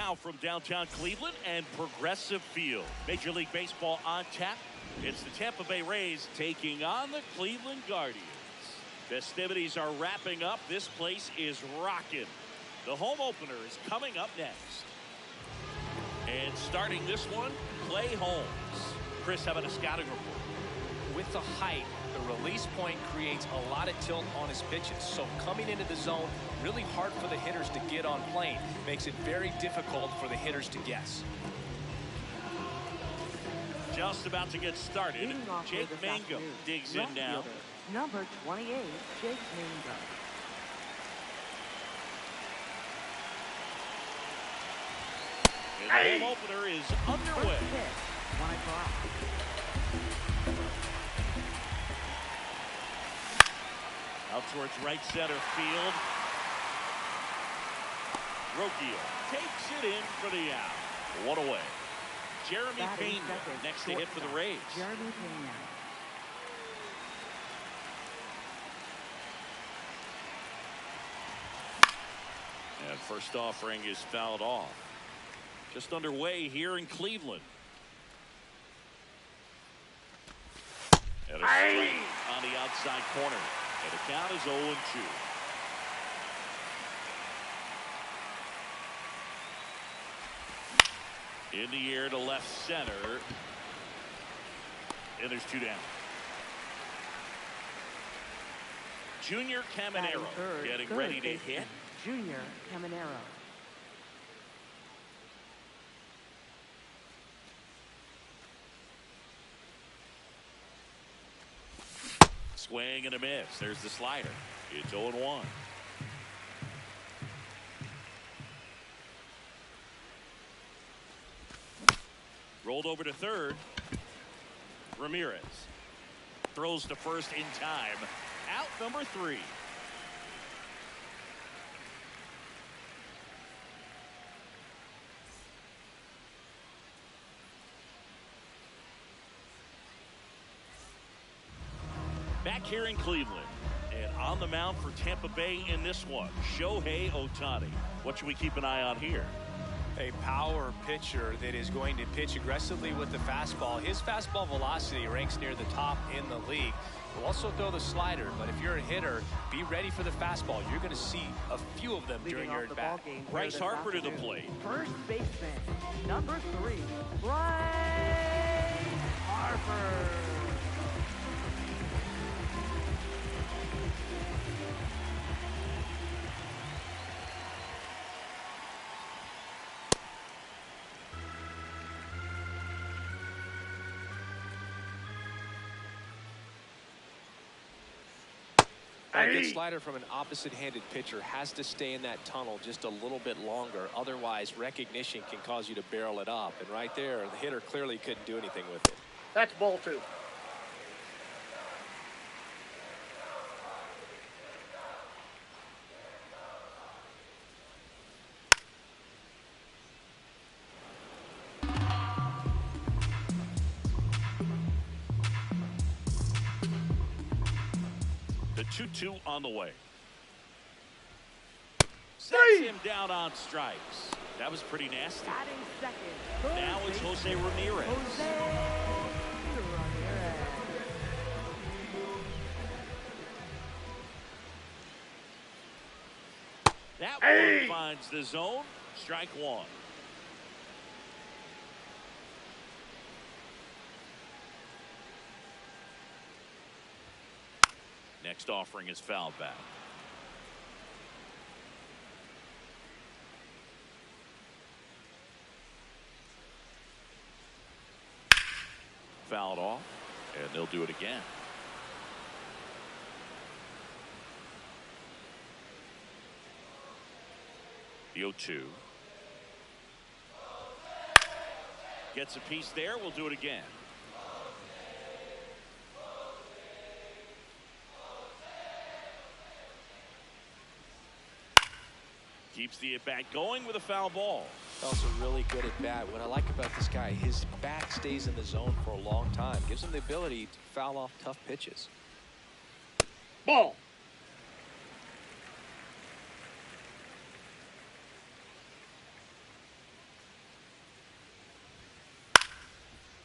Now from downtown Cleveland and Progressive Field. Major League Baseball on tap. It's the Tampa Bay Rays taking on the Cleveland Guardians. Festivities are wrapping up. This place is rocking. The home opener is coming up next. And starting this one, Clay Holmes. Chris, having a scouting report. With the height, the release point creates a lot of tilt on his pitches. So coming into the zone, really hard for the hitters to get on plane. Makes it very difficult for the hitters to guess. Just about to get started. Jake Mango digs in now. Number 28, Jake Mango. And the home opener is underway. Out towards right center field. Rocchio takes it in for the out. One away. Jeremy Pena next to hit for the Rays. Jeremy Pena. And first offering is fouled off. Just underway here in Cleveland. And a strike on the outside corner. And the count is 0-2. In the air to left center. And there's two down. Junior Caminero getting ready to hit. Junior Caminero. Swing and a miss. There's the slider. It's 0-1. Rolled over to third. Ramirez throws to first in time. Out number 3. Back here in Cleveland, and on the mound for Tampa Bay in this one, Shohei Ohtani. What should we keep an eye on here? A power pitcher that is going to pitch aggressively with the fastball. His fastball velocity ranks near the top in the league. He'll also throw the slider, but if you're a hitter, be ready for the fastball. You're going to see a few of them during your at-bat. Bryce Harper to the plate. First baseman, number 3, Bryce Harper. A good slider from an opposite-handed pitcher has to stay in that tunnel just a little bit longer. Otherwise, recognition can cause you to barrel it up. And right there, the hitter clearly couldn't do anything with it. That's ball 2. The 2-2 on the way. Sets him down on strikes. That was pretty nasty. Now it's Jose Ramirez. That one finds the zone. Strike 1. Next offering is fouled back. Fouled off, and they'll do it again. The 0-2. Gets a piece there. We'll do it again. Keeps the at-bat going with a foul ball. Also really good at bat. What I like about this guy, his bat stays in the zone for a long time. Gives him the ability to foul off tough pitches. Ball.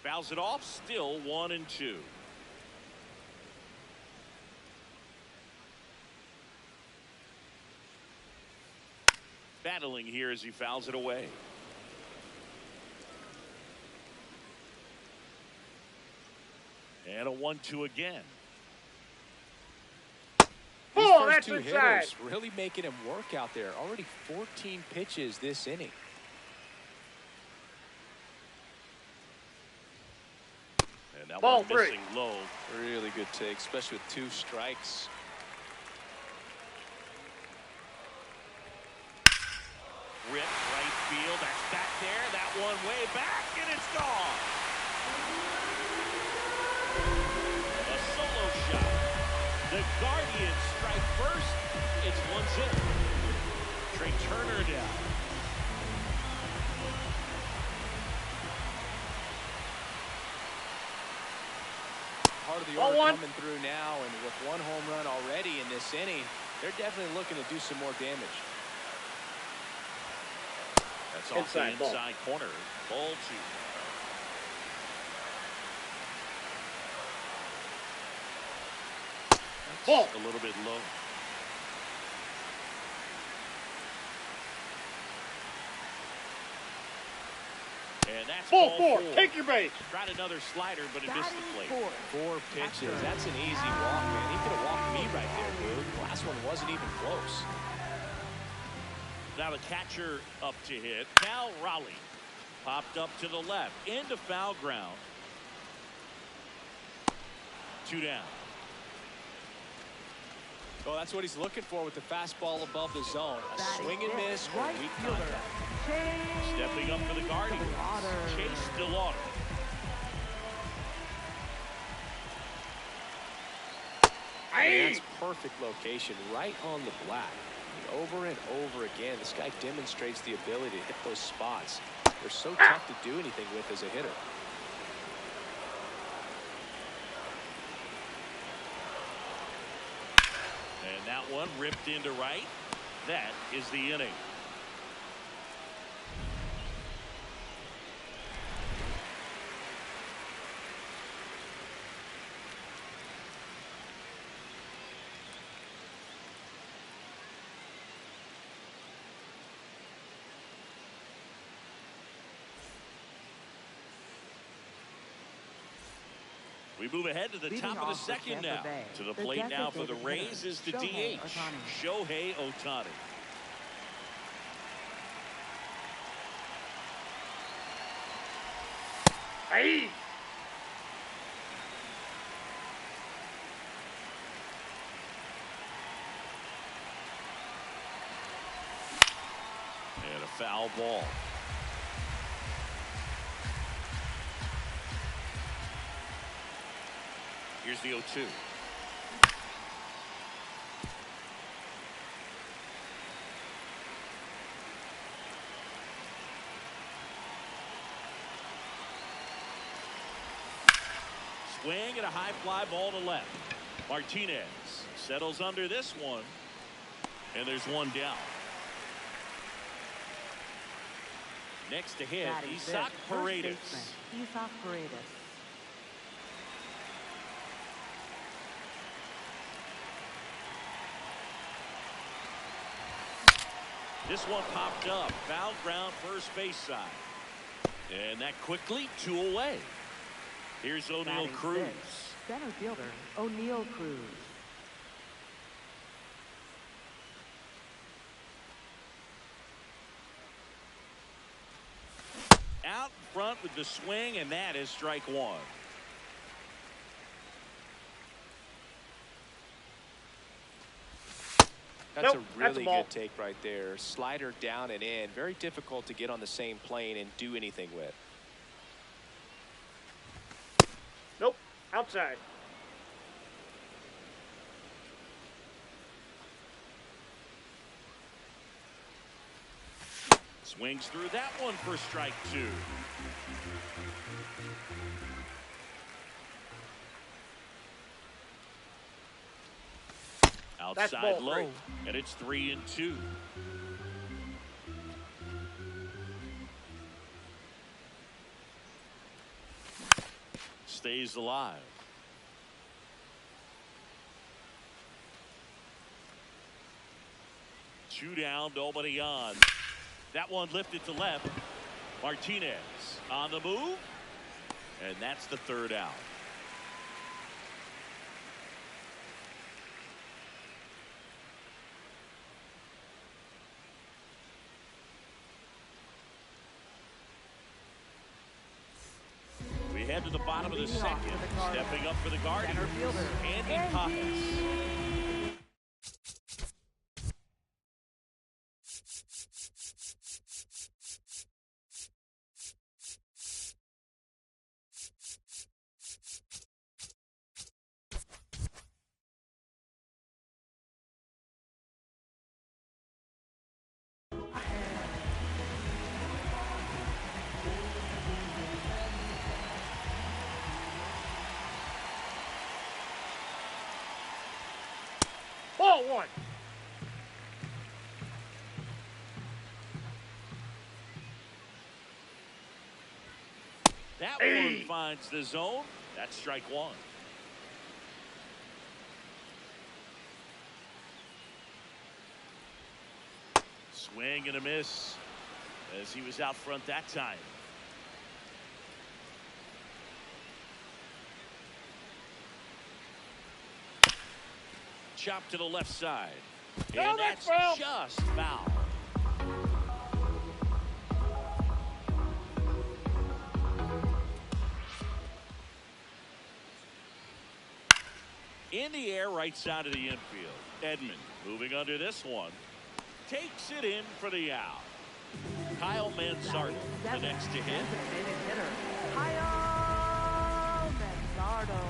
Fouls it off, still 1-2. Battling here as he fouls it away. And a 1-2 again. These Oh, first that's two inside. hitters really making him work out there. Already 14 pitches this inning. And that Ball one three. missing low. Really good take, especially with 2 strikes. Rip right field. That's back there. That one way back, and it's gone. A solo shot. The Guardians strike first. It's 1-0. Trey Turner down. Part of the Ball order one. coming through now, and with 1 home run already in this inning, they're definitely looking to do some more damage. That's off the Inside ball. inside corner. Ball 2. Ball. A little bit low. And that's Ball ball 4. Take your base. Tried another slider, but it missed the plate. 4 pitches. That's an easy walk, man. He could have walked me right there, dude. The last one wasn't even close. Now the catcher up to hit. Cal Raleigh popped up to the left into foul ground. 2 down. Well, that's what he's looking for with the fastball above the zone. A swing and miss or weak contact. Stepping up for the Guardians. Chase DeLauder. And that's perfect location right on the black. Over and over again, this guy demonstrates the ability to hit those spots. They're so tough to do anything with as a hitter. And that one ripped into right. That is the inning. We move ahead to the Leading top of the off for second Tampa now. Bay, To the the plate now for the designated Rays hitter, is the Shohei DH, Ohtani. Shohei Ohtani. Hey. And a foul ball. Here's the 0-2. Swing and a high fly ball to left. Martinez settles under this one. And there's one down. Next to hit, Batting Isaac fifth, first Paredes. baseman, Isaac Paredes. This one popped up. Foul ground first base side. And that quickly 2 away. Here's O'Neal Batting Cruz. sixth, center fielder O'Neal Cruz. Out front with the swing, and that is strike 1. That's Nope, a that's a really ball. good take right there. Slider down and in. Very difficult to get on the same plane and do anything with. Nope. Outside. Swings through that one for strike 2. That's Outside ball low, 3. and it's 3-2. stays alive. Two down, nobody on. That one lifted to left. Martinez on the move. And that's the third out. We head to the bottom of the second. Stepping up for the Guardians, Andy Pappas. Ball one. That one finds the zone. That's strike one. Swing and a miss as he was out front that time. Chop to the left side. And that's just foul. In the air, right side of the infield. Edman moving under this one. Takes it in for the out. Kyle Mansardo, the next to hit. Kyle Mansardo.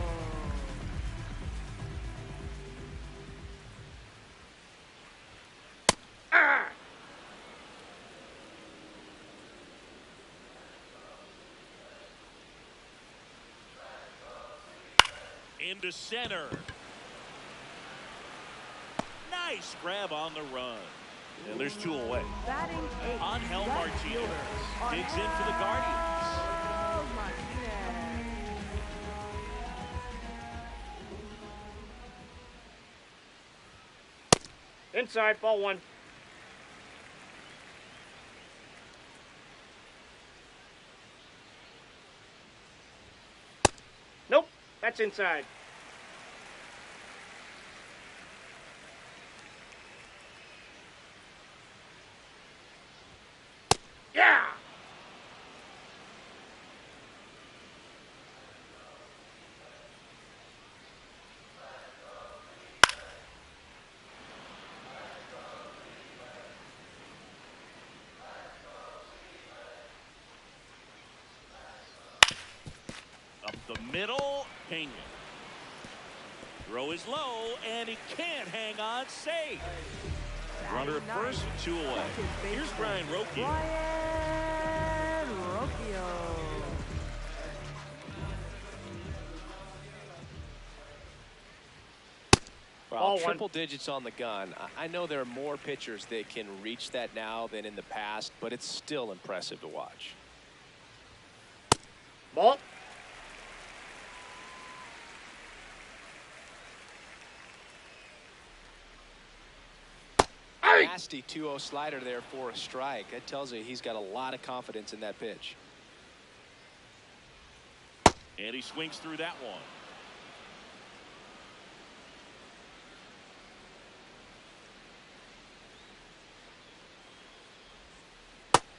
Into center. Nice grab on the run. And there's two away. Batting eighth. Angel Martinez digs in for the Guardians. Inside, ball one. Nope, that's inside. Yeah! Up the middle, Pena. Throw is low, and he can't hang on safe. Runner at first, two away. Here's Brian Rocchio. Brian Rocchio. Well, triple digits on the gun. I know there are more pitchers that can reach that now than in the past, but it's still impressive to watch. Ball. Nasty 2-0 slider there for a strike. That tells you he's got a lot of confidence in that pitch. And he swings through that one.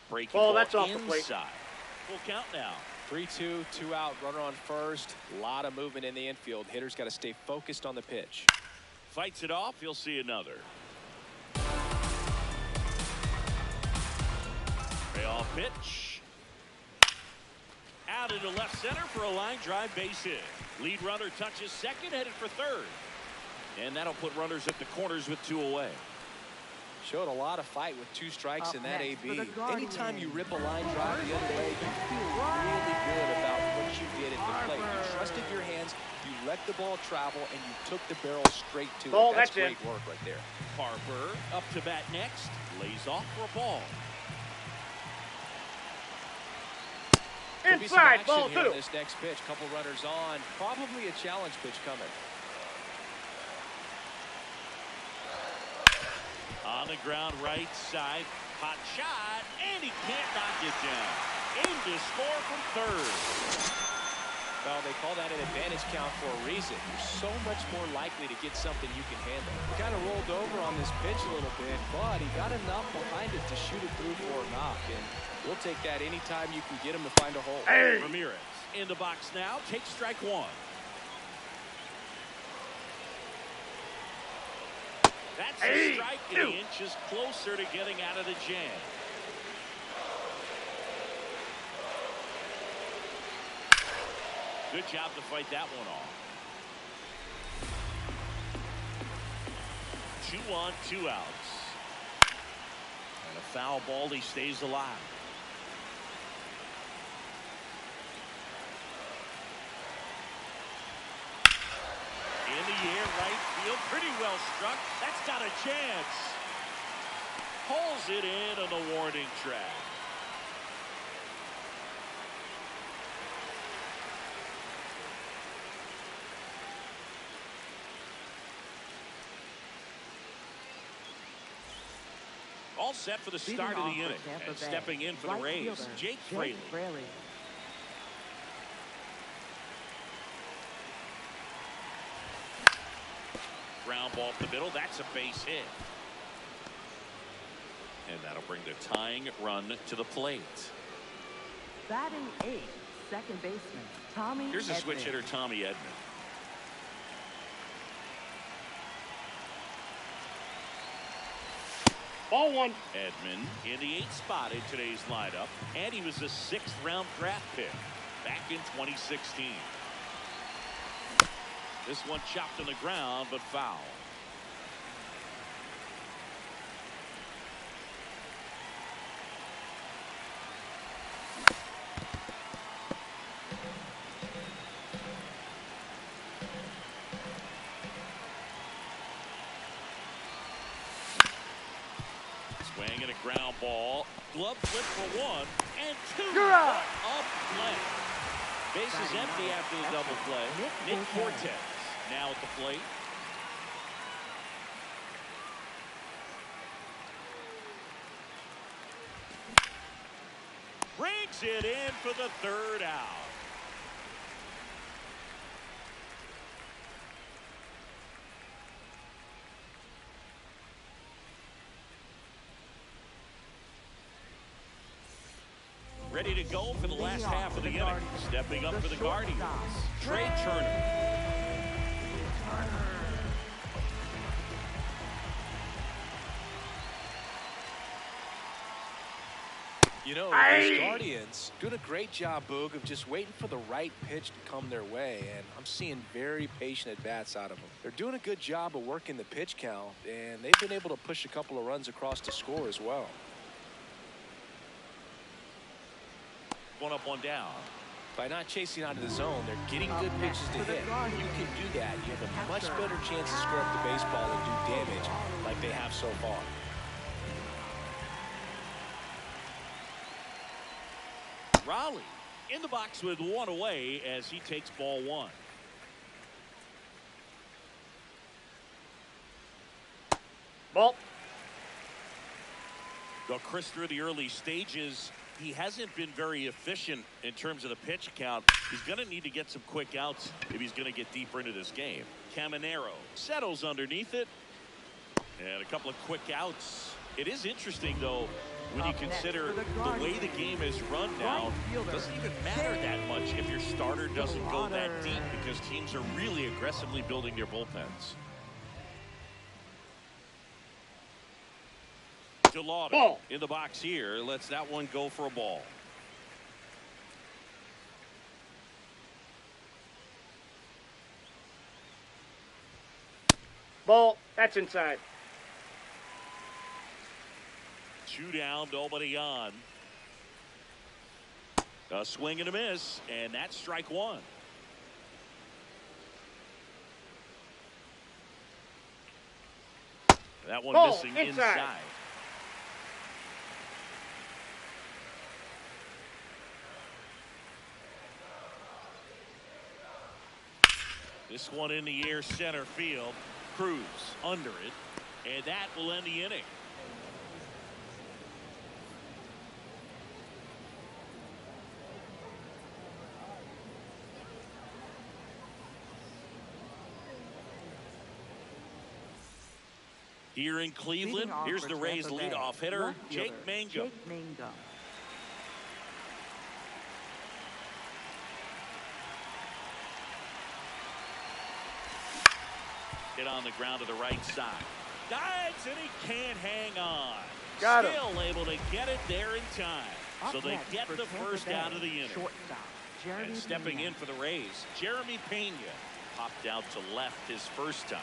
Breaking ball, that's off the plate. Full count now. 3-2, 2 out, runner on first. A lot of movement in the infield. Hitter's got to stay focused on the pitch. Fights it off. You'll see another. Payoff pitch. Out into left center for a line drive base hit. Lead runner touches second, headed for third. And that'll put runners at the corners with two away. Showed a lot of fight with two strikes in that AB. Anytime you rip a line drive the other way, you feel really good about what you did at the plate. You trusted your hands, you let the ball travel, and you took the barrel straight to it. That's great work right there. Harper up to bat next. Lays off for a ball. Could be some Inside, action ball here 2. on this next pitch. Couple runners on. Probably a challenge pitch coming. On the ground, right side. Hot shot, and he can't knock it down. Aim to score from third. Well, they call that an advantage count for a reason. You're so much more likely to get something you can handle. He kind of rolled over on this pitch a little bit, but he got enough behind it to shoot it through for a knock. And we'll take that anytime you can get him to find a hole. Hey. Ramirez in the box now. Takes strike one. That's a strike, and he inches closer to getting out of the jam. Good job to fight that one off. 2 on, 2 outs. And a foul ball, he stays alive. In the air, right field, pretty well struck. That's got a chance. Pulls it in on the warning track. All set for the start of the inning. And stepping in for the Rays, Jake Fraley. Ground ball up the middle. That's a base hit. And that'll bring the tying run to the plate. Batting 8th, second baseman Tommy Here's a Edman. switch hitter, Tommy Edman. Ball 1. Edman in the 8th spot in today's lineup, and he was a 6th round draft pick back in 2016. This one chopped on the ground, but foul. Swing and a ground ball. Glove flip for 1 and 2. You're out. Up play. Bases empty after the double play. Nick Fortes now at the plate. Brings it in for the 3rd out. Ready to go for the last half of the inning. Stepping up for the Guardians, Trey Turner. You know, these Guardians doing a great job, Boog, of just waiting for the right pitch to come their way, and I'm seeing very patient at-bats out of them. They're doing a good job of working the pitch count, and they've been able to push a couple of runs across the score as well. 1 up, 1 down. By not chasing out of the zone, they're getting good pitches to hit. You can do that. You have a much better chance to score up the baseball and do damage like they have so far. Raleigh in the box with 1 away as he takes ball 1. Ball. Though Chris, through the early stages, he hasn't been very efficient in terms of the pitch count. He's going to need to get some quick outs if he's going to get deeper into this game. Caminero settles underneath it. And a couple of quick outs. It is interesting, though, when you consider the way the game is run now. It doesn't even matter that much if your starter doesn't go that deep because teams are really aggressively building their bullpens. Delauder in the box here lets that one go for a ball. Ball. That's inside. 2 down, nobody on. A swing and a miss, and that's strike 1. That one Ball, missing inside. inside. This one in the air center field. Cruz under it. And that will end the inning. Here in Cleveland, here's the Rays leadoff hitter, Jake Mangum. Hit on the ground to the right side. Dives, and he can't hang on. Got him. Still able to get it there in time. So they get the first out of the inning. And stepping in for the Rays, Jeremy Pena popped out to left his first time.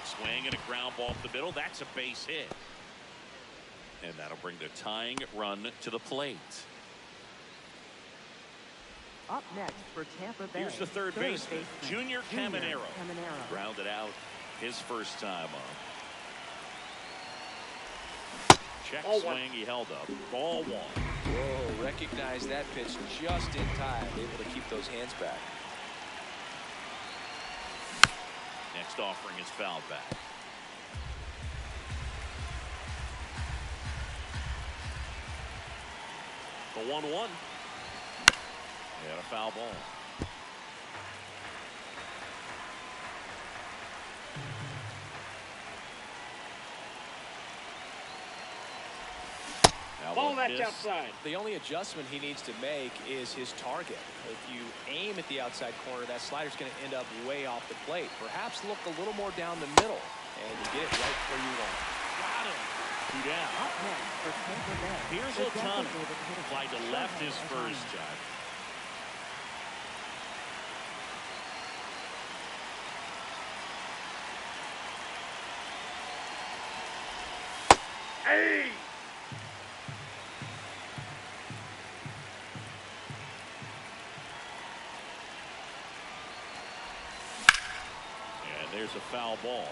Swing and a ground ball up the middle. That's a base hit. And that'll bring the tying run to the plate. Up next for Tampa Bay. Here's the third baseman, Junior Caminero. Grounded out his first time up. Check swing, he held up. Ball one. Whoa, recognize that pitch just in time. Able to keep those hands back. Next offering is fouled back. The 1-1. And a foul ball. Ball that's outside. The only adjustment he needs to make is his target. If you aim at the outside corner, that slider's going to end up way off the plate. Perhaps look a little more down the middle, and you get it right where you want. Got him. Two down. Up next for Tampa Bay. Here's Otani. Fly to left his first time. Hey! And there's a foul ball.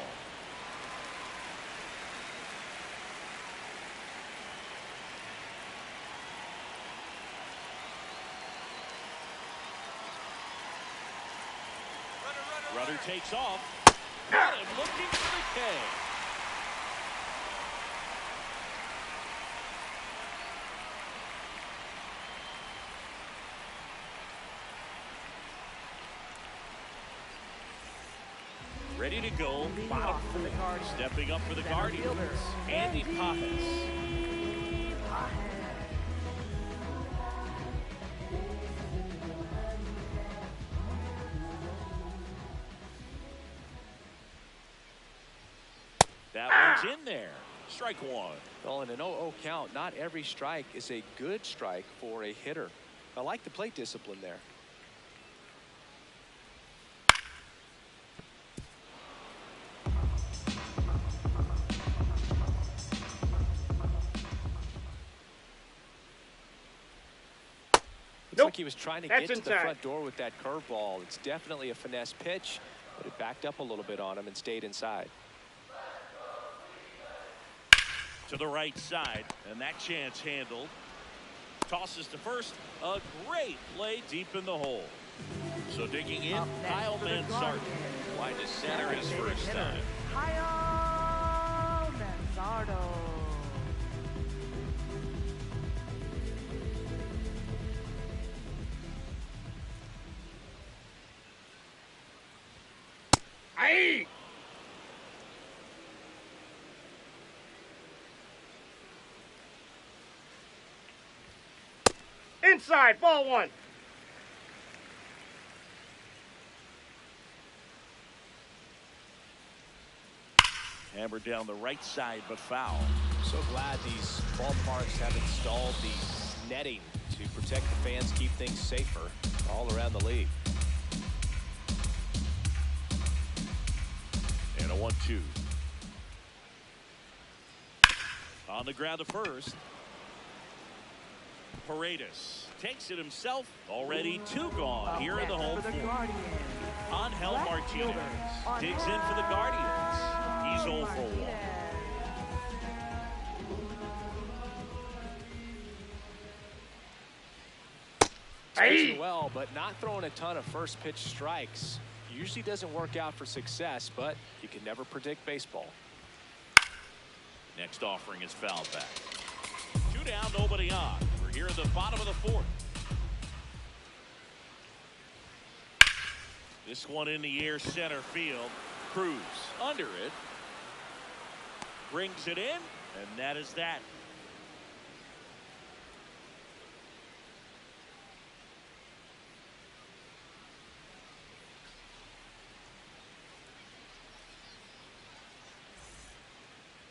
Runner takes off. Got him looking for the K. Ready to go, bottom four. Stepping up for the Guardians, Andy Pajes. That one's in there. Strike one. Well, in an 0-0 count, not every strike is a good strike for a hitter. I like the plate discipline there. Looks like he was trying to get to the front door with that curveball. It's definitely a finesse pitch, but it backed up a little bit on him and stayed inside. To the right side, and that chance handled. Tosses to first. A great play deep in the hole. So digging in, Kyle Manzardo. Wide to center his first time. Kyle Manzardo. Hey! Inside, ball one. Hammered down the right side, but foul. So glad these ballparks have installed the netting to protect the fans, keep things safer all around the league. And a 1-2. On the ground to first. Paredes takes it himself. Already two gone here in the home fourth. Angel Martinez digs in for the Guardians. He's 0 for 1. pitching well, but not throwing a ton of first pitch strikes. Usually doesn't work out for success, but you can never predict baseball. Next offering is fouled back. 2 down, nobody on. We're here at the bottom of the 4th. This one in the air, center field. Cruz under it. Brings it in, and that is that.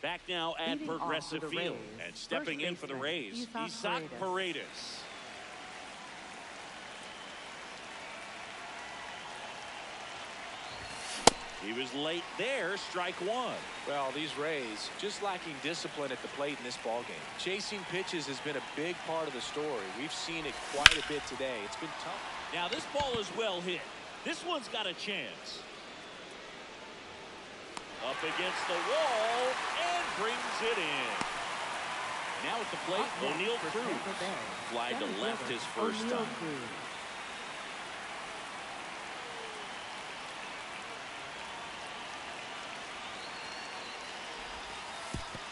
Back now at Leading off Progressive for the Field. Rays, And stepping in for the Rays, Isaac Paredes. He was late there, strike 1. Well, these Rays just lacking discipline at the plate in this ballgame. Chasing pitches has been a big part of the story. We've seen it quite a bit today. It's been tough. Now this ball is well hit. This one's got a chance. Up against the wall and brings it in. Now at the plate, O'Neal Cruz. Fly to left his first time.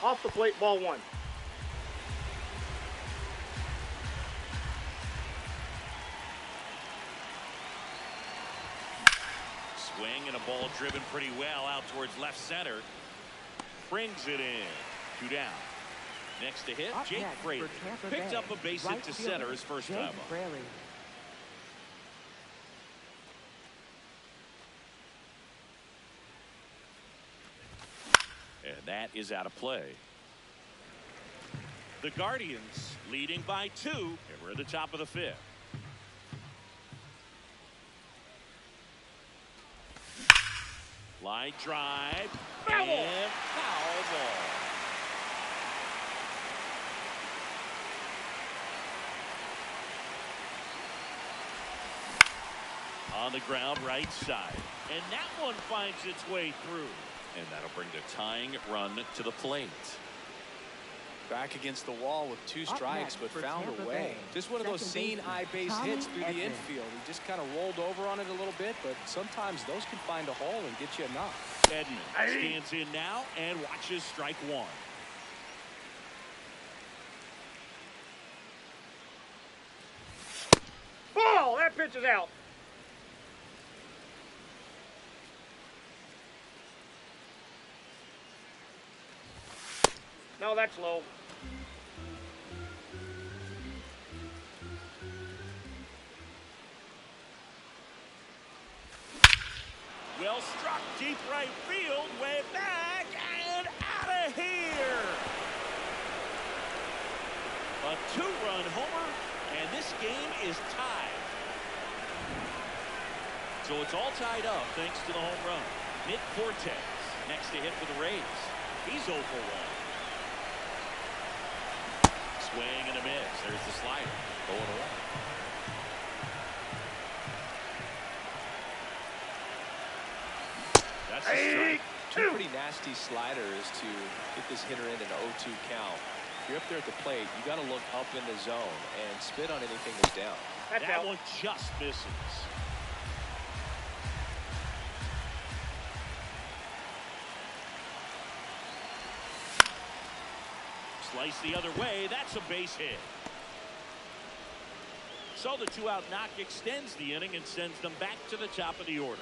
Off the plate, ball 1. Swing and a ball driven pretty well out towards left center. Brings it in. 2 down. Next to hit, Jake Fraley. Picked up a base hit to center his first time up. And that is out of play. The Guardians leading by 2, and we're at the top of the 5th. Line drive and foul ball. On the ground, right side, and that one finds its way through. And that'll bring the tying run to the plate. Back against the wall with 2 strikes, but found a way. Just one of those seeing eye base hits through the infield. He just kind of rolled over on it a little bit, but sometimes those can find a hole and get you a knock. Edman stands in now and watches strike 1. Ball! That pitch is out. No, that's low. Well struck, deep right field, way back and out of here. A 2-run homer, and this game is tied. So it's all tied up thanks to the home run. Nick Fortes next to hit for the Rays. He's 0 for 1. Swing and a miss. There's the slider. Going away. That's a strike. 2 pretty nasty sliders to get this hitter in an 0-2 count. If you're up there at the plate, you got to look up in the zone and spit on anything that's down. That one just misses. Slice the other way. That's a base hit. So the 2-out knock extends the inning and sends them back to the top of the order.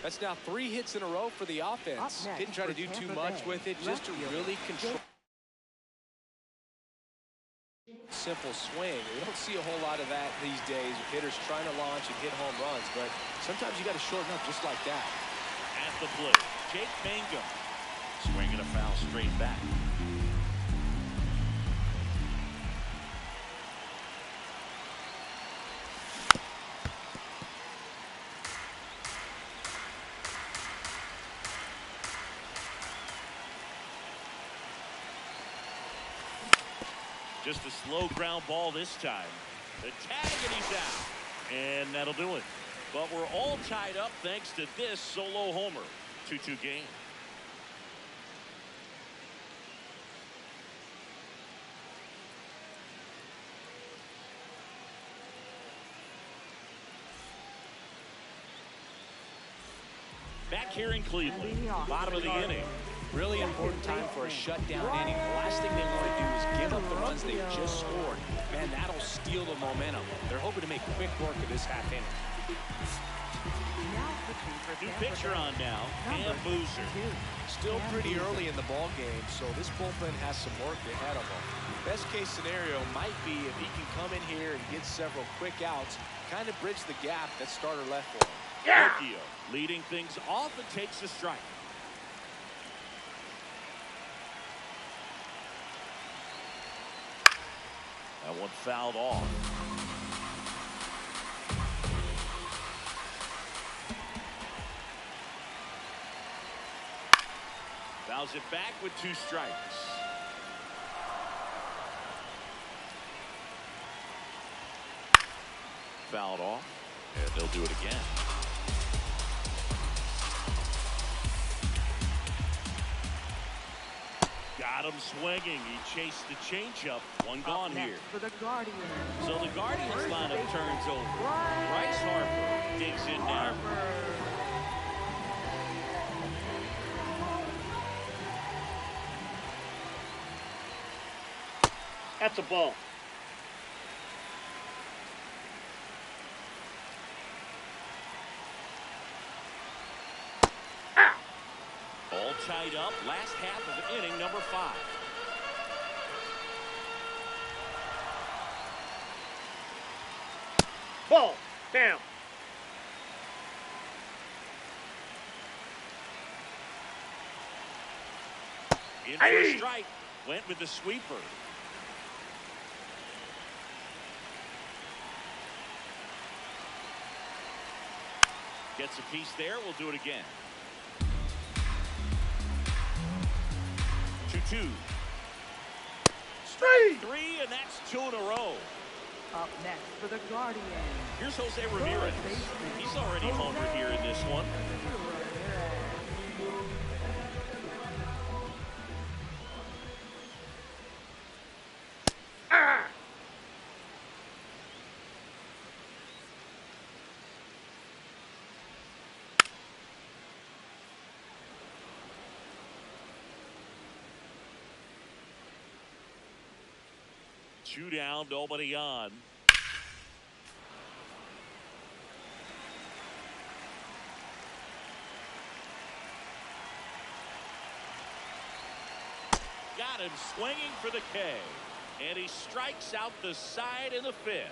That's now 3 hits in a row for the offense. Didn't try to do too much with it, just to really control. Simple swing. We don't see a whole lot of that these days. Hitters trying to launch and hit home runs, but sometimes you got to shorten up just like that. At the plate, Jake Mangum. Swinging a foul straight back. Just a slow ground ball this time. The tag, and he's out. And that'll do it. But we're all tied up thanks to this solo homer. 2-2 game. Back here in Cleveland, bottom of the inning. Really important time for a shutdown inning. The last thing they want to do is give up the runs they've just scored. Man, that'll steal the momentum. They're hoping to make quick work of this half inning. New pitcher on now, Cam Boozer. Still pretty early in the ball game, so this bullpen has some work ahead of them. Best case scenario might be if he can come in here and get several quick outs, kind of bridge the gap that starter left for him. Yeah. Tokyo leading things off and takes a strike. That one fouled off. Fouls it back with 2 strikes. Fouled off, and they'll do it again. Got him swinging. He chased the changeup. One gone here. For the Guardians. So the Guardians lineup turns over. Bryce Harper digs in now. That's a ball. All tied up. Last half of inning number 5. Ball. Down. In for a strike. Went with the sweeper. Gets a piece there. We'll do it again. 2-2. Straight. 3, and that's 2 in a row. Up next for the Guardians. Here's Jose Ramirez. He's already homered here in this one. Two down, nobody on. Got him swinging for the K. And he strikes out the side in the 5th.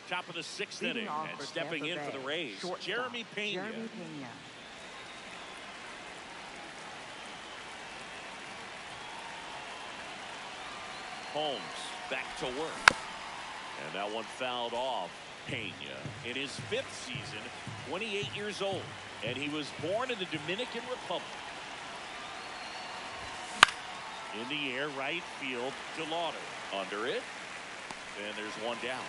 Top of the 6th inning, and stepping in for the Rays, Jeremy Pena. Holmes back to work. And that one fouled off. Pena in his 5th season, 28 years old, and he was born in the Dominican Republic. In the air, right field, DeLauder under it, and there's one down.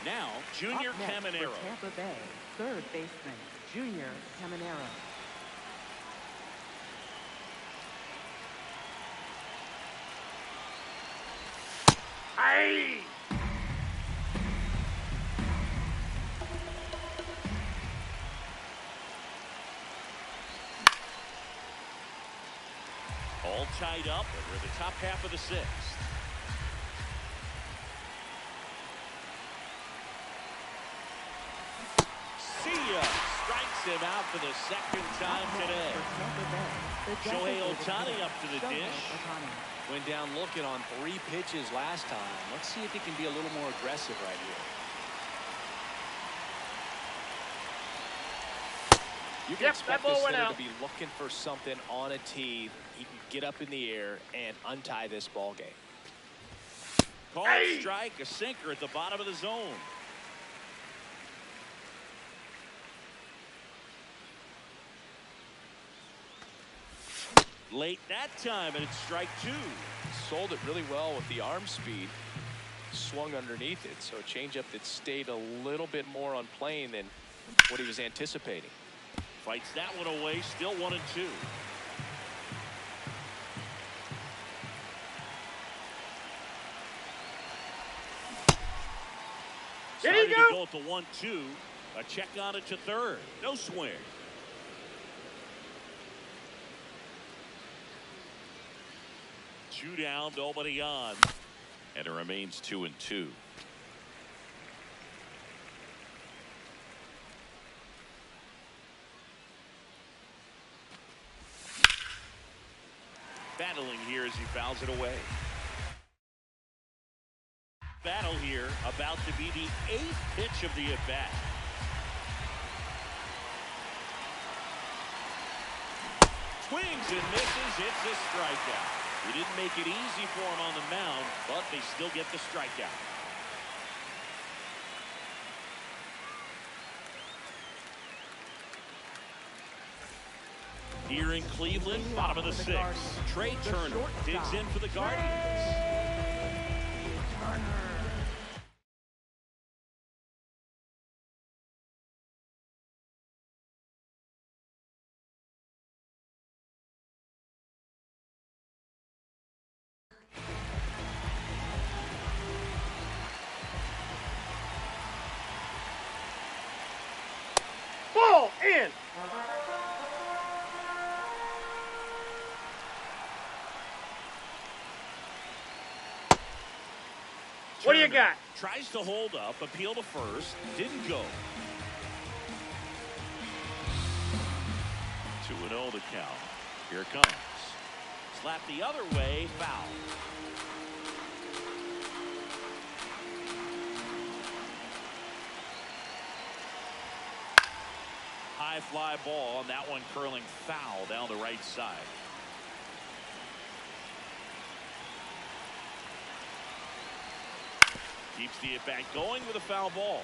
Now, Junior Caminero. Tampa Bay, 3rd baseman, Junior Caminero. Aye. All tied up, and we're in the top half of the 6th. See ya! Strikes him out for the 2nd time today. Shohei Ohtani up to the dish. Went down looking on 3 pitches last time. Let's see if he can be a little more aggressive right here. You can expect this hitter to be looking for something on a tee. He can get up in the air and untie this ball game. Called strike, a sinker at the bottom of the zone. Late that time, and it's strike 2. Sold it really well with the arm speed. Swung underneath it, so a changeup that stayed a little bit more on plane than what he was anticipating. Fights that one away, still 1-2. Did he Started to go? go at the 1-2. A check on it to third. No swing. Two down, nobody on. And it remains 2-2. Battling here as he fouls it away. Battle here about to be the 8th pitch of the at-bat. Swings and misses. It's a strikeout. He didn't make it easy for him on the mound, but they still get the strikeout. Here in Cleveland, bottom of the 6th. Trey Turner digs in for the Guardians. Ball in. What do you got? Tries to hold up, appeal to first, didn't go. 2-0 the count. Here it comes. Slap the other way, foul. High fly ball, and that one curling foul down the right side. Keeps the at-bat going with a foul ball.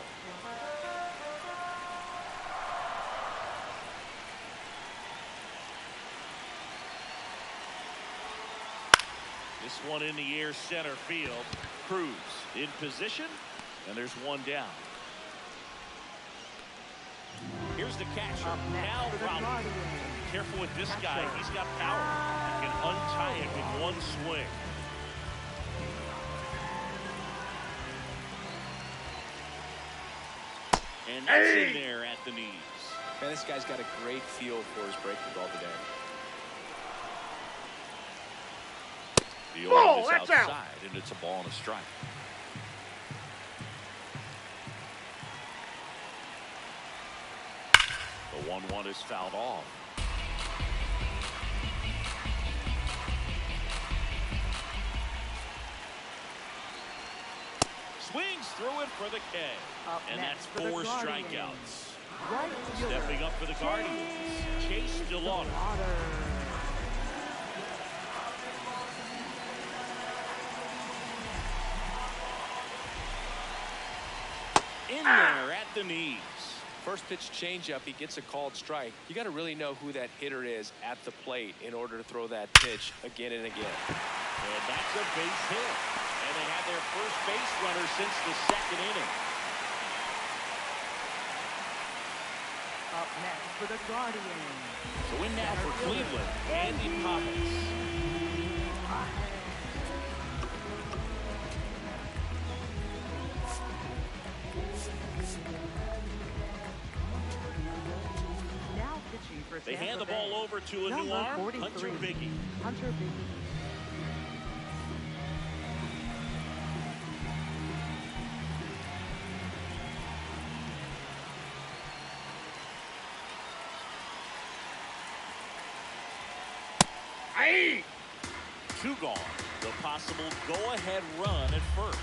This one in the air, center field. Cruz in position, and there's one down. Here's the catcher, Now Rowley. Careful with this guy. He's got power. He can untie it with one swing. And that's in there at the knees. Man, this guy's got a great feel for his breaking ball today. The order is outside, and it's a ball and a strike. The 1-1 is fouled off. Swings through it for the K. And that's 4 strikeouts. Right Stepping up for the Guardians, Chase DeLauder. In there at the knees. First pitch changeup, he gets a called strike. You got to really know who that hitter is at the plate in order to throw that pitch again and again. And that's a base hit. And they have their first base runner since the 2nd inning. Up next for the Guardians. So in now for Cleveland, Andy Pappas. Now pitching for They hand the Tampa Bay. ball over to a new Number arm, 43. Hunter Biggie. Hunter Biggie. Aye. 2 gone. The possible go-ahead run at first.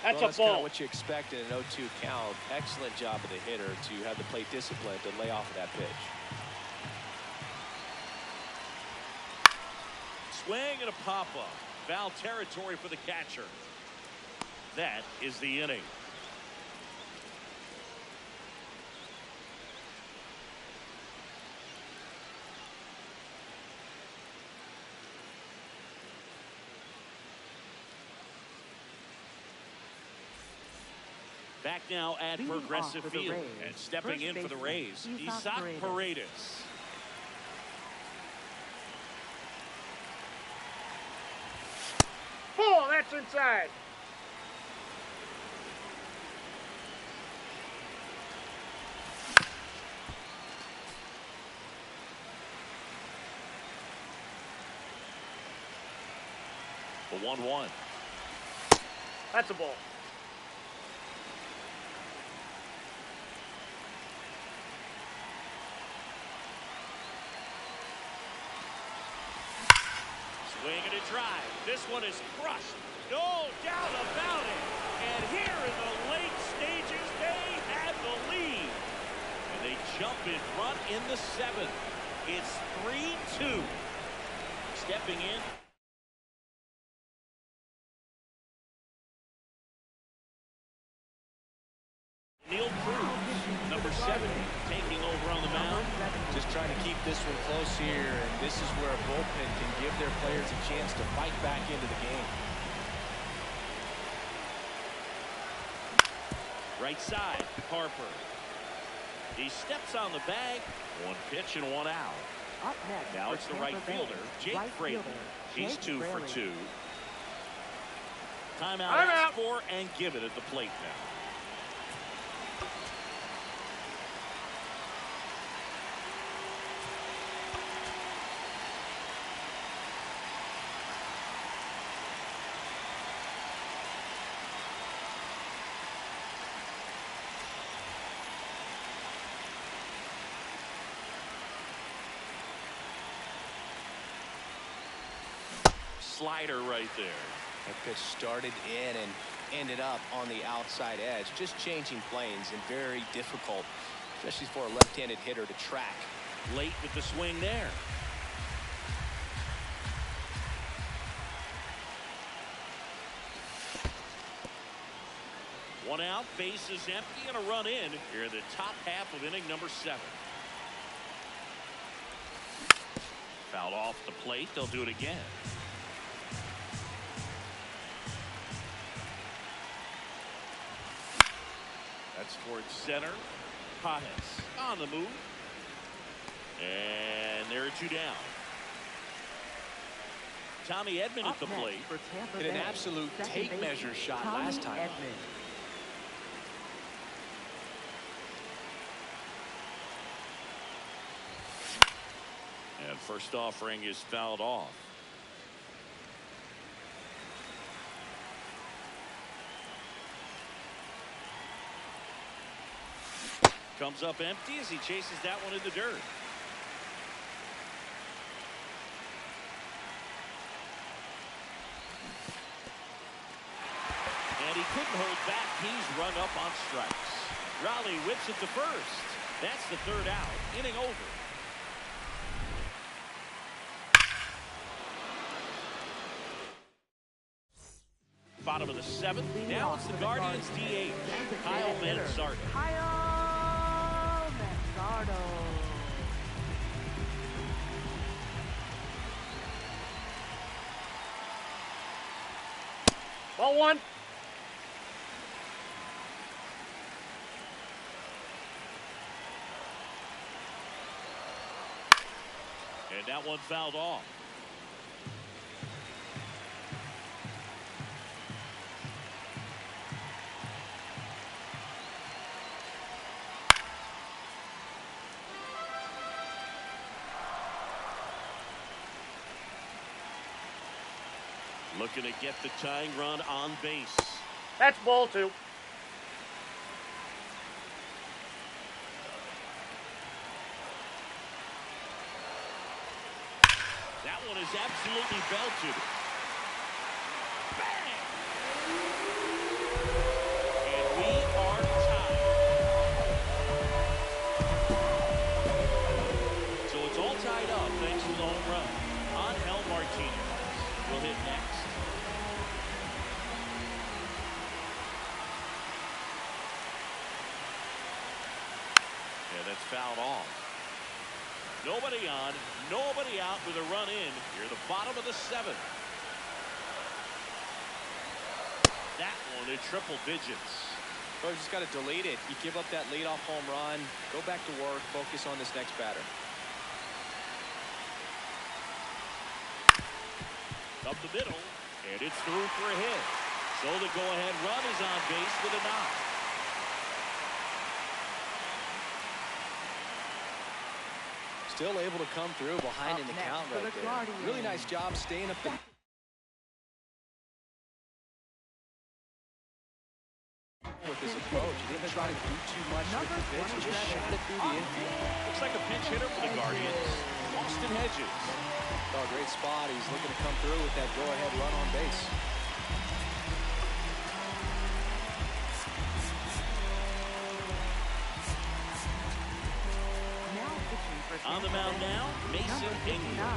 That's Well, a kind of ball. what you expect in an 0-2 count. Excellent job of the hitter to have the plate discipline to lay off of that pitch. Swing and a pop-up. Foul territory for the catcher. That is the inning. Back now at Leading Progressive off for the Field. Rays, And stepping in for the baseman, Rays, Isaac Paredes. Oh, that's inside. The 1-1. That's a ball. Swing and a drive. This one is crushed. No doubt about it. And here in the late stages, they have the lead. And they jump in front in the 7th. It's 3-2. Stepping in. Number 7 taking over on the mound. Just trying to keep this one close here, and this is where a bullpen can give their players a chance to fight back into the game. Right side, Harper. He steps on the bag. One pitch and one out. Up next Now for it's the Tampa right Bay, fielder, Jake right Fraley. fielder, He's Jake 2 for Fraley. 2. Timeout I'm asked out. for and give it at the plate now. Slider right there. That pitch started in and ended up on the outside edge. Just changing planes and very difficult, especially for a left-handed hitter to track. Late with the swing there. One out, base is empty, and a run in here in the top half of inning number 7. Fouled off the plate. They'll do it again. That's towards center. Pages on the move. And there are 2 down. Tommy Edman at the plate. Hit an absolute tape measure shot last time. And first offering is fouled off. Comes up empty as he chases that one in the dirt. And he couldn't hold back. He's rung up on strikes. Raleigh whips it to first. That's the 3rd out. Inning over. Bottom of the 7th. Now it's the Guardians DH. Kyle Manzardo. Kyle Manzardo. Ball 1. And that one fouled off. Looking to get the tying run on base. That's ball 2. That one is absolutely belted. Bang! And we are tied. So it's all tied up thanks to the home run. Angel Martinez will hit next. Yeah, that's fouled off. Nobody on, nobody out with a run in. Here at the bottom of the 7th. That one in triple digits. Or just got to delete it. You give up that leadoff home run, go back to work, focus on this next batter. Up the middle, and it's through for a hit. So the go-ahead run is on base with a knock. Still able to come through behind in the count right there. Really nice job staying up the... With this approach, he didn't try to do too much with the pitch. He just shot it through the infield. Looks like a pinch hitter for the Guardians, Austin Hedges. Oh, great spot. He's looking to come through with that go-ahead run on base. On the mound now, Mason Engler.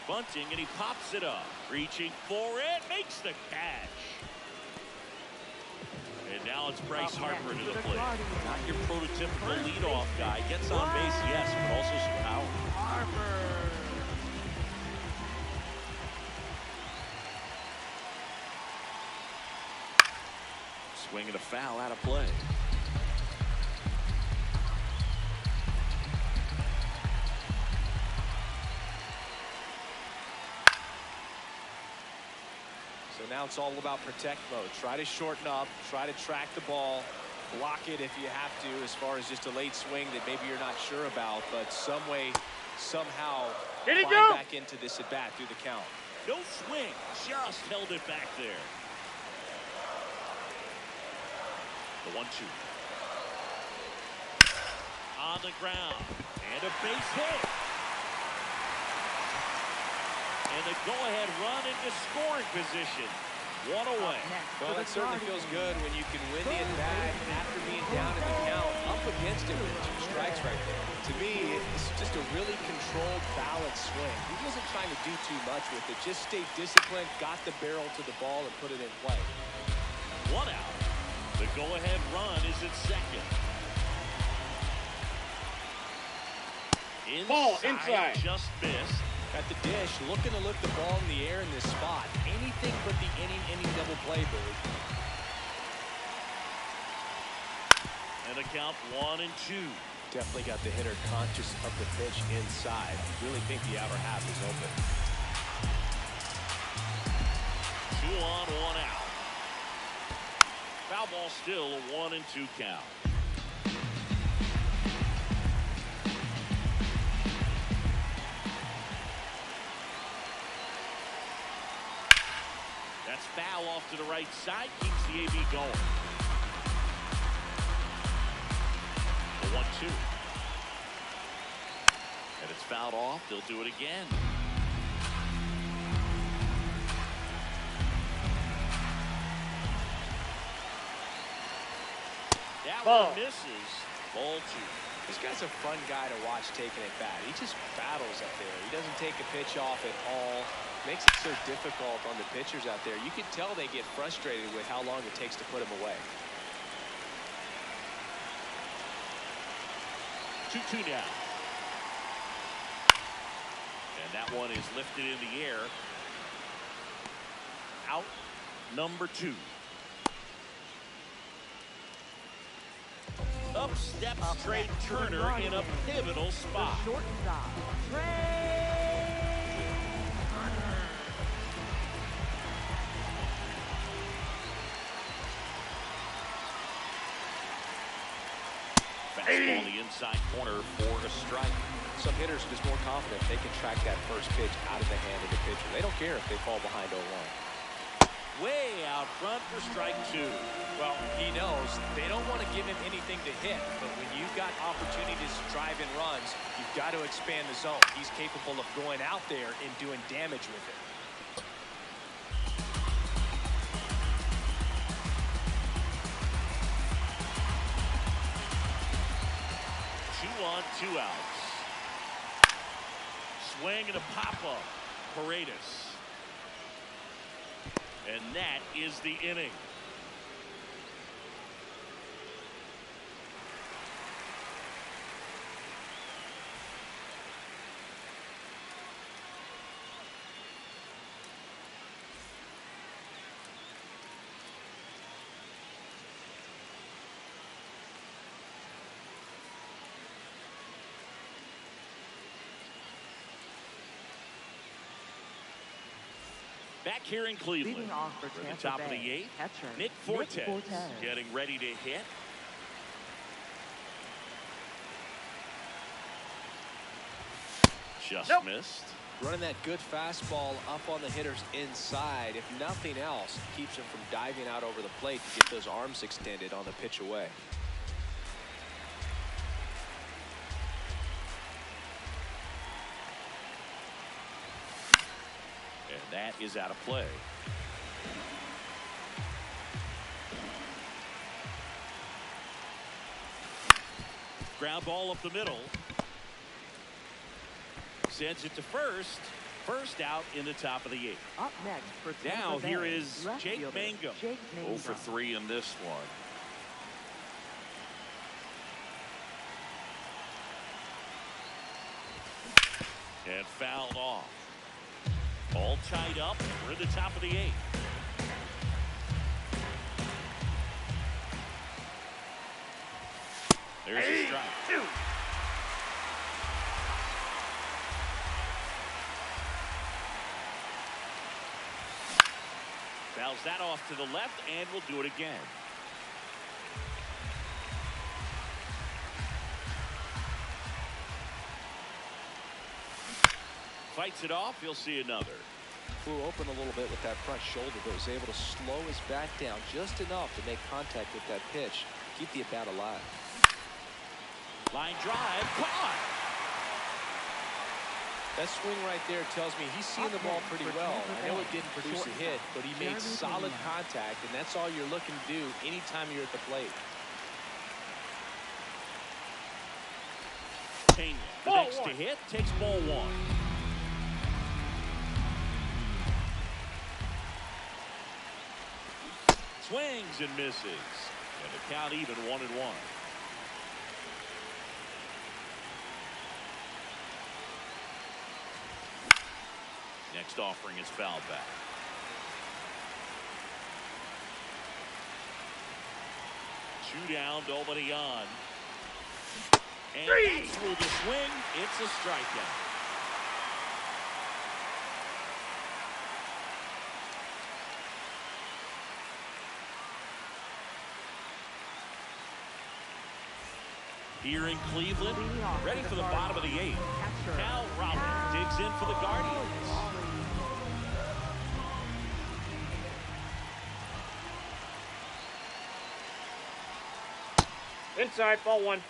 Bunting, and he pops it up. Reaching for it, makes the catch. And now it's Bryce Harper into the plate. Not your prototypical leadoff guy. Gets on base, yes, but also some power. Swinging a foul out of play. So now it's all about protect mode. Try to shorten up, try to track the ball, block it if you have to, as far as just a late swing that maybe you're not sure about, but some way, somehow find back into this at bat through the count. No swing, just held it back there. The 1-2. On the ground, and a base hit. And the go-ahead run into scoring position. One away. Well, that certainly feels good when you can win the at-bat after being down in the count, up against it with 2 strikes right there. To me, it's just a really controlled, balanced swing. He wasn't trying to do too much with it. Just stayed disciplined, got the barrel to the ball, and put it in play. 1 out. The go-ahead run is at second. Inside. Just missed. At the dish, looking to look the ball in the air in this spot. Anything but the inning double play, Billy. And a count 1-2. Definitely got the hitter conscious of the pitch inside. Really think the outer half is open. 2 on, 1 out. Foul ball still a 1-2 count. That's foul off to the right side, keeps the AB going. The 1-2. And it's fouled off, they'll do it again. That one misses. Ball 2. This guy's a fun guy to watch taking it back. He just battles up there. He doesn't take a pitch off at all. Makes it so difficult on the pitchers out there. You can tell they get frustrated with how long it takes to put him away. 2-2 now. And that one is lifted in the air. Out number 2. Up steps Trey Turner in a pivotal spot. Shortstop, Trey. Fastball on the inside corner for a strike. Some hitters are just more confident they can track that first pitch out of the hand of the pitcher. They don't care if they fall behind 0-1. Way out front for strike 2. Well, he knows they don't want to give him anything to hit, but when you've got opportunities to drive in runs, you've got to expand the zone. He's capable of going out there and doing damage with it. Two on, 2 outs. Swing and a pop-up. Paredes. And that is the inning. Back here in Cleveland, Leading off for the Tampa top of the Bay, 8th, catcher, Nick Fortes Fortes. getting ready to hit. Just missed. Running that good fastball up on the hitter's inside, if nothing else, keeps him from diving out over the plate to get those arms extended on the pitch away. And that is out of play. Ground ball up the middle. Sends it to first. First out in the top of the 8th. Up next for Tampa Now Bay, here is left Jake fielder, Mangum. Jake 0 for 3 in this one. And fouled off. All tied up. We're at the top of the 8th. There's a strike. 2. Fouls that off to the left, and we'll do it again. Fights it off. He'll see another. Flew open a little bit with that front shoulder, but was able to slow his back down just enough to make contact with that pitch, keep the at-bat alive. Line drive, caught. That swing right there tells me he's seeing the ball pretty well. I know it didn't produce a hit, but he made solid contact, and that's all you're looking to do anytime you're at the plate. Pena, the next to hit, takes ball 1. Swings and misses. And the count even 1-1. Next offering is fouled back. Two down, nobody on. And that's through the swing. It's a strikeout. Here in Cleveland, ready for the bottom of the 8th. Cal Raleigh digs in for the Guardians. Inside, ball 1.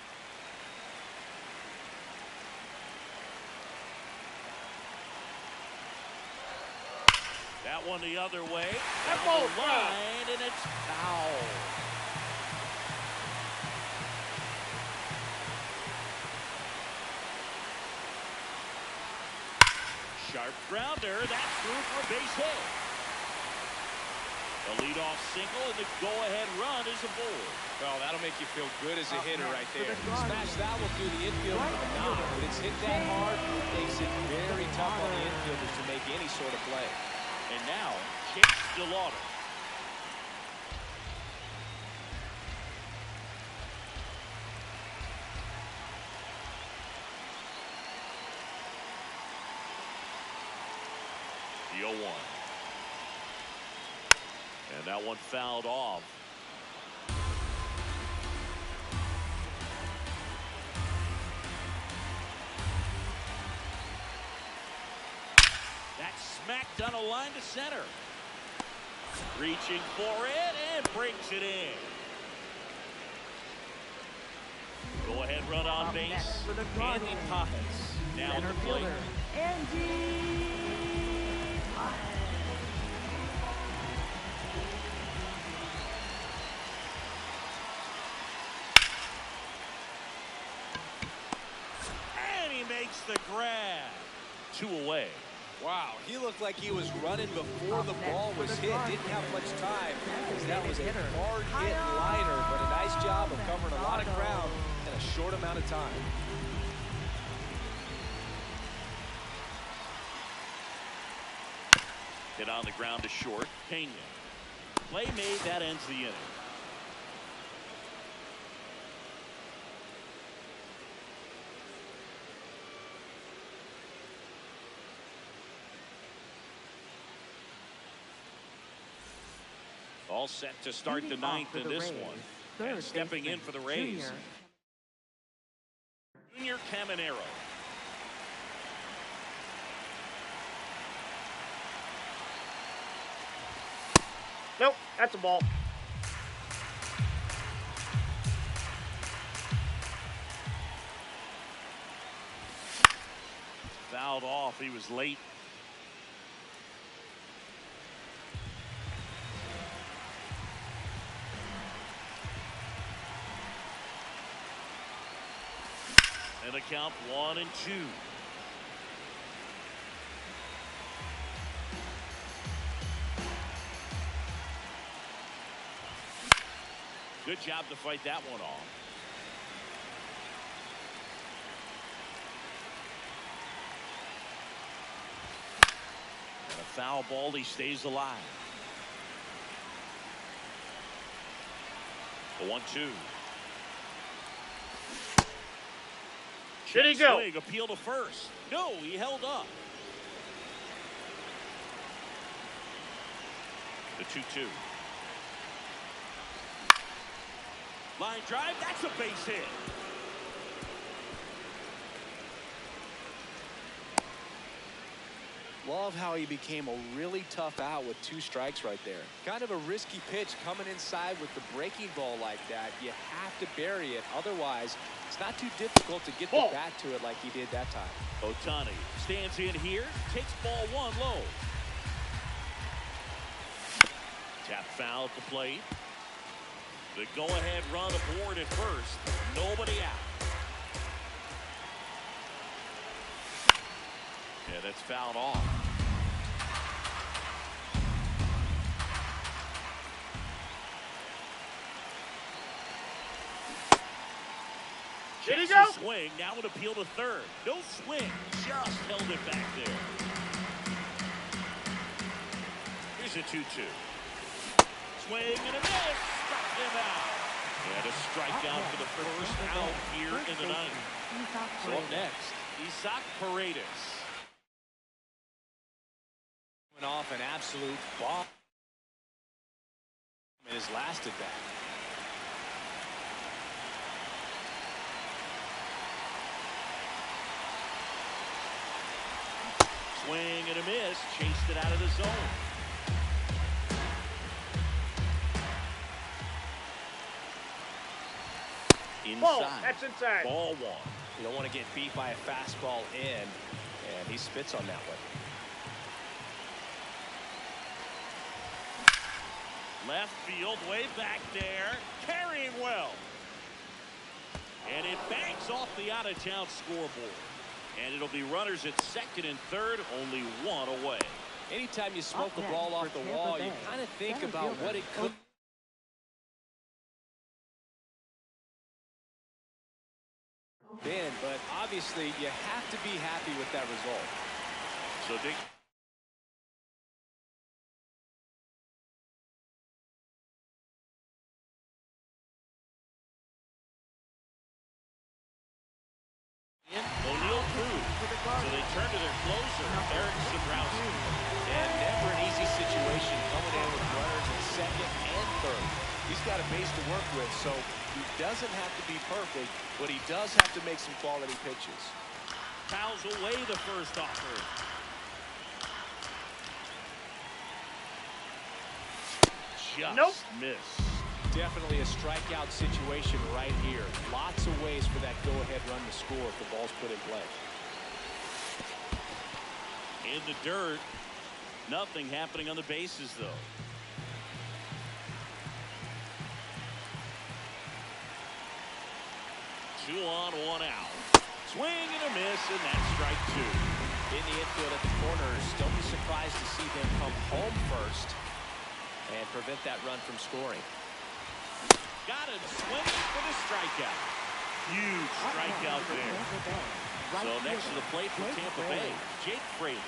That one the other way. That Down ball the line, and it's foul. Sharp grounder. That's through for a base hit. The leadoff single, and the go-ahead run is aboard. Well, that'll make you feel good as a hitter right there. Smash that will do the infield a knock. When it's hit that hard, it makes it very tough on the infielders to make any sort of play. And now, Chase DeLauder. The 0-1. And that one fouled off. That's smacked on a line to center. Reaching for it and brings it in. Go ahead, run on base. Andy Paz now at the plate. Andy And he makes the grab. 2 away. Wow, he looked like he was running before the ball was hit. Didn't have much time, as that was a hard hit liner, but a nice job of covering a lot of ground in a short amount of time. Hit on the ground to short. Pena. Play made, that ends the inning. All set to start the Leading off ninth for in the this Rays, one. third And stepping in baseman, for the Rays, Junior Caminero. Nope, that's a ball. Fouled off. He was late. And a count 1-2. Good job to fight that one off. And a foul ball. He stays alive. The 1-2. Did he go? Swing, appeal to first. No, he held up. The 2-2. Line drive, that's a base hit. Love how he became a really tough out with 2 strikes right there. Kind of a risky pitch coming inside with the breaking ball like that. You have to bury it. Otherwise, it's not too difficult to get the bat to it like he did that time. Ohtani stands in here, takes ball 1 low. Tap foul at the plate. The go-ahead run aboard at first. Nobody out. Yeah, that's fouled off. Did he go? Swing, now an appeal to third. No swing, just held it back there. Here's a 2-2. Swing and a miss, struck him out. And a strikeout for the first out here in the ninth. So up next, Isaac Paredes. Went off an absolute bomb in his last at bat. Swing and a miss, chased it out of the zone. Inside. Ball, that's inside. Ball 1. You don't want to get beat by a fastball in, and he spits on that one. Left field, way back there, carrying well. And it bangs off the out-of-town scoreboard. And it'll be runners at second and third, only 1 away. Anytime you smoke the ball off the wall, you kind of think about what it could have been, but obviously you have to be happy with that result. So Dick. O'Neill through. So they turn to their closer, Eric Sabrowski. And never an easy situation coming in with runners at second and third. He's got a base to work with, so he doesn't have to be perfect, but he does have to make some quality pitches. Fouls away the first offer. Just missed. Definitely a strikeout situation right here. Lots of ways for that go-ahead run to score if the ball's put in play. In the dirt. Nothing happening on the bases, though. Two on, 1 out. Swing and a miss, and that's strike 2. In the infield at the corners, don't be surprised to see them come home first and prevent that run from scoring. Got him swinging for the strikeout. Huge strikeout there. So next to the plate for Tampa Bay, Jake Fraley.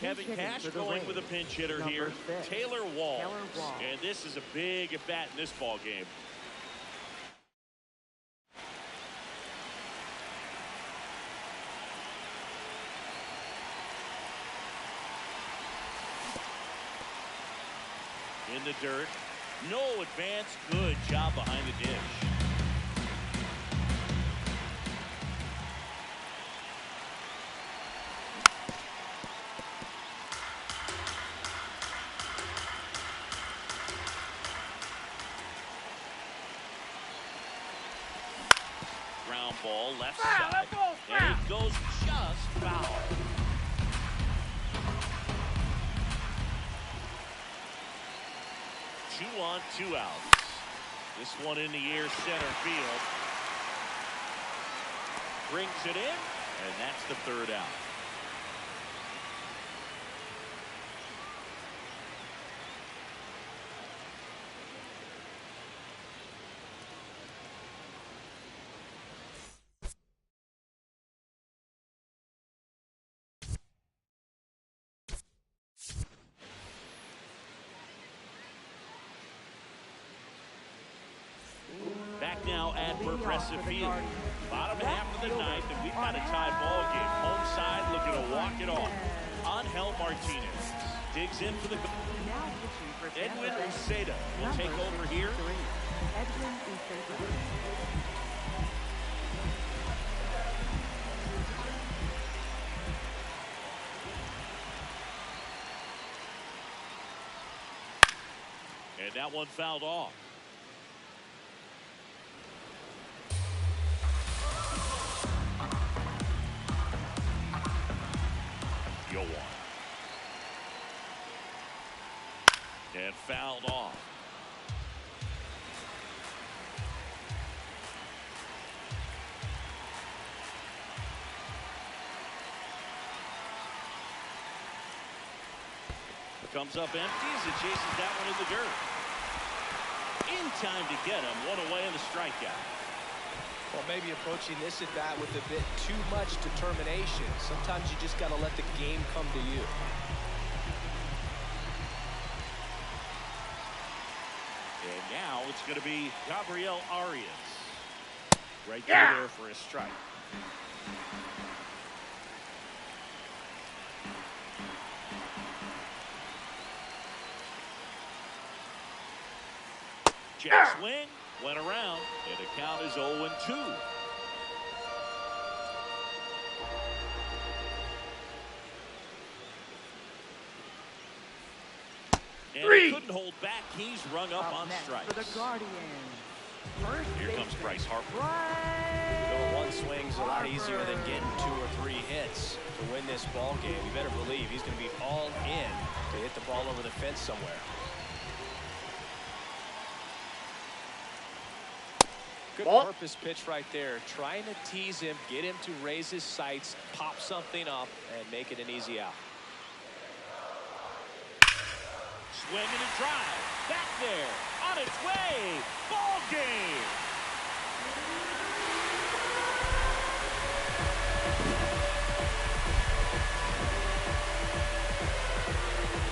Kevin hitting Cash for the going with a Rays, pinch hitter number here, 6, Taylor Walls. Taylor Walls. And this is a big at-bat in this ball game. In the dirt. No advance. Good job behind the dish. Ground ball left side. That ball's And foul. it goes just foul. Two on, 2 outs. This one in the air, center field. Brings it in, and that's the 3rd out. Back now at Progressive Field. Bottom half of the 9th, and we've got a tied ball game. Home side looking to walk it off. Angel Martinez digs in for the goal. Now pitching for Edwin Tampa Bay, Uceda will number take over here. 63, Edwin Uceda. And that one fouled off. Yo one. And fouled off. Comes up empty as it chases that one in the dirt. In time to get him. One away in the strikeout. Well, maybe approaching this at bat with a bit too much determination. Sometimes you just got to let the game come to you. And now it's going to be Gabriel Arias. Right Yeah. there for a strike. Jet swing, went around, and the count is 0-2. And he couldn't hold back. He's rung up on next strikes. for the Guardians. First Here comes baseman, Bryce Harper. Going one swing's a lot easier than getting 2 or 3 hits to win this ball game. You better believe he's going to be all in to hit the ball over the fence somewhere. Good Ball. purpose pitch right there. Trying to tease him, get him to raise his sights, pop something up, and make it an easy out. Swing and a drive. Back there. On its way. Ball game.